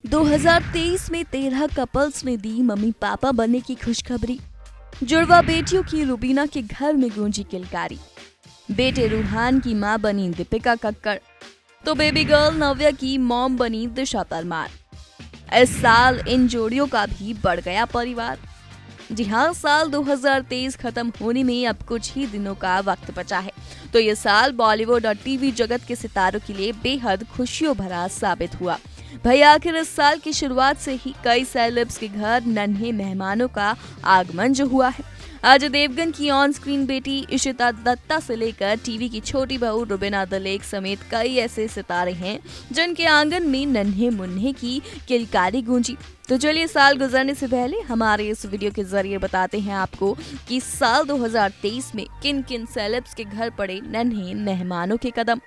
2023 में 13 कपल्स ने दी mummy papa बनने की खुशखबरी। जुड़वा बेटियों की रुबीना के घर में गूंजी किलकारी। बेटे रूहान की मां बनी दीपिका कक्कड़, तो बेबी गर्ल नव्या की मॉम बनी दिशा परमार। इस साल इन जोड़ियों का भी बढ़ गया परिवार। जी हाँ, साल 2023 खत्म होने में अब कुछ ही दिनों का वक्त बचा है, तो ये साल बॉलीवुड और टीवी जगत के सितारों के लिए बेहद खुशियों भरा साबित हुआ। भाई आखिर इस साल की शुरुआत से ही कई सेलेब्स के घर नन्हे मेहमानों का आगमन जो हुआ है। अजय देवगन की ऑन स्क्रीन बेटी इशिता दत्ता से लेकर टीवी की छोटी बहू रुबीना दिलेख समेत कई ऐसे सितारे हैं जिनके आंगन में नन्हे मुन्ने की किलकारी गूंजी। तो चलिए, साल गुजरने से पहले हमारे इस वीडियो के जरिए बताते हैं आपको कि साल 2023 में किन किन सेलेब्स के घर पड़े नन्हे मेहमानों के कदम।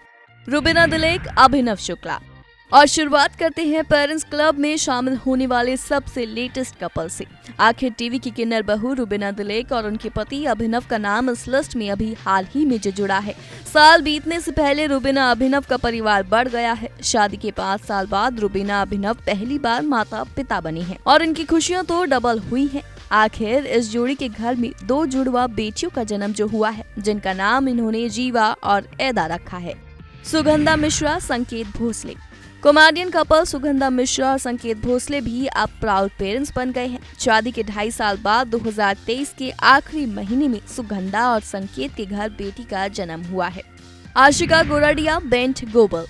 रुबीना दिलेख, अभिनव शुक्ला। और शुरुआत करते हैं पेरेंट्स क्लब में शामिल होने वाले सबसे लेटेस्ट कपल से। आखिर टीवी की किन्नर बहू रुबीना दिलेख और उनके पति अभिनव का नाम इस लिस्ट में अभी हाल ही में जुड़ा है। साल बीतने से पहले रुबीना अभिनव का परिवार बढ़ गया है। शादी के 5 साल बाद रुबीना अभिनव पहली बार माता पिता बनी है और इनकी खुशियां तो डबल हुई हैं। आखिर इस जोड़ी के घर में 2 जुड़वा बेटियों का जन्म जो हुआ है, जिनका नाम इन्होंने जीवा और एदा रखा है। सुगंधा मिश्रा, संकेत भोसले। कॉमेडियन कपल सुगंधा मिश्रा और संकेत भोसले भी अब प्राउड पेरेंट्स बन गए हैं। शादी के 2.5 साल बाद 2023 के आखिरी महीने में सुगंधा और संकेत के घर बेटी का जन्म हुआ है। Ashika Goradia, Brent Goble.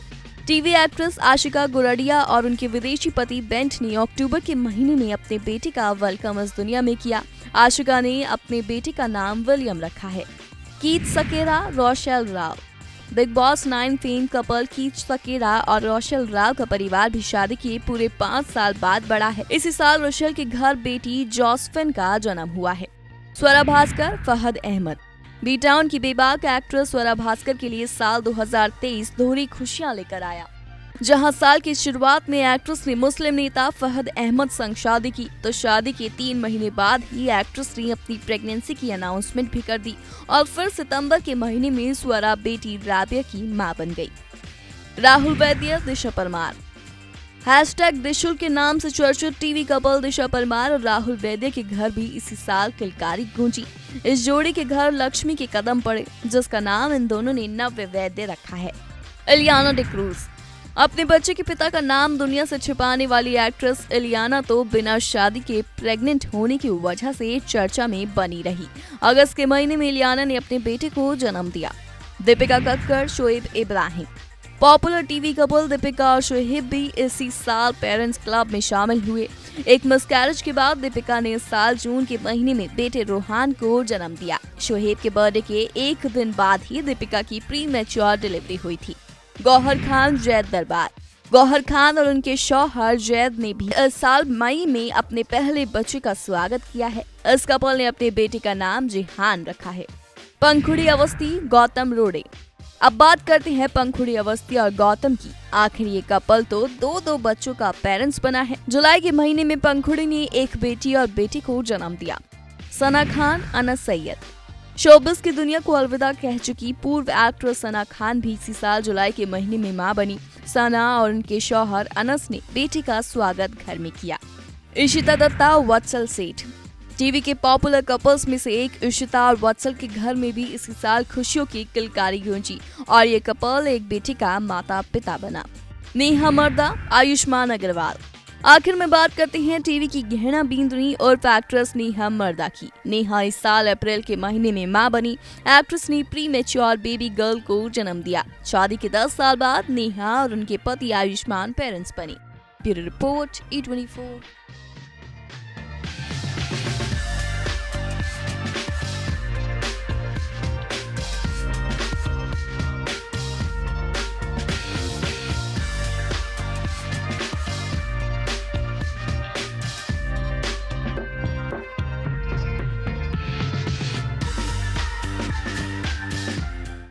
TV actress Ashika Goradia और उनके विदेशी पति बेंट ने अक्टूबर के महीने में अपने बेटे का वेलकम इस दुनिया में किया। आशिका ने अपने बेटे का नाम विलियम रखा है। Keith Sequeira, Rochelle Rao. Bigg Boss 9 fame couple Keith Sequeira और रोशेल राव का परिवार भी शादी के पूरे 5 साल बाद बढ़ा है। इसी साल रोशेल के घर बेटी जोसेफिन का जन्म हुआ है। स्वरा भास्कर, फहद अहमद। बी टाउन की बेबाक एक्ट्रेस स्वरा भास्कर के लिए साल 2023 दोहरी खुशियां लेकर आया। जहां साल की शुरुआत में एक्ट्रेस ने मुस्लिम नेता फहद अहमद संग शादी की, तो शादी के 3 महीने बाद ही एक्ट्रेस ने अपनी प्रेगनेंसी की अनाउंसमेंट भी कर दी और फिर सितंबर के महीने में स्वरा बेटी राबिया की मां बन गई। राहुल वैद्य, दिशा परमार। #दिशुल के नाम से चर्चित टीवी कपल दिशा परमार और राहुल वैद्य के घर भी इसी साल किलकारी गूंजी। इस जोड़ी के घर लक्ष्मी के कदम पड़े, जिसका नाम इन दोनों ने नव्य वैद्य रखा है। इलियाना डिक्रूज। अपने बच्चे के पिता का नाम दुनिया से छिपाने वाली एक्ट्रेस इलियाना तो बिना शादी के प्रेग्नेंट होने की वजह से चर्चा में बनी रही। अगस्त के महीने में इलियाना ने अपने बेटे को जन्म दिया। Deepika Kakkar, Shoaib Ibrahim. Popular TV couple Deepika और शोएब भी इसी साल पेरेंट्स क्लब में शामिल हुए। एक मिसकैरेज के बाद दीपिका ने इस साल जून के महीने में बेटे रूहान को जन्म दिया। शोएब के बर्थडे के 1 दिन बाद ही दीपिका की प्रीमैच्योर डिलीवरी हुई थी। गौहर खान, जैद दरबार। गौहर खान और उनके शौहर जैद ने भी इस साल मई में अपने पहले बच्चे का स्वागत किया है। इस कपल ने अपने बेटे का नाम जिहान रखा है। पंखुड़ी अवस्थी, गौतम रोड़े। अब बात करते हैं पंखुड़ी अवस्थी और गौतम की। आखिर ये कपल तो 2 बच्चों का पेरेंट्स बना है। जुलाई के महीने में पंखुड़ी ने एक बेटी और बेटे को जन्म दिया। सना खान, अनस सैयद। शोबिस की दुनिया को अलविदा कह चुकी पूर्व एक्ट्रेस सना खान भी इसी साल जुलाई के महीने में मां बनी। सना और उनके शौहर अनस ने बेटी का स्वागत घर में किया। इशिता दत्ता, वत्सल सेठ। टीवी के पॉपुलर कपल्स में से एक इशिता और वत्सल के घर में भी इसी साल खुशियों की किलकारी गूंजी और ये कपल एक बेटी का माता पिता बना। नेहा मर्दा, आयुष्मान अग्रवाल। आखिर में बात करते हैं टीवी की गहना बींदनी और एक्ट्रेस नेहा मर्दा की। नेहा इस साल अप्रैल के महीने में मां बनी। एक्ट्रेस ने प्रीमैच्योर बेबी गर्ल को जन्म दिया। शादी के 10 साल बाद नेहा और उनके पति आयुष्मान पेरेंट्स बनी। Bureau report, E24।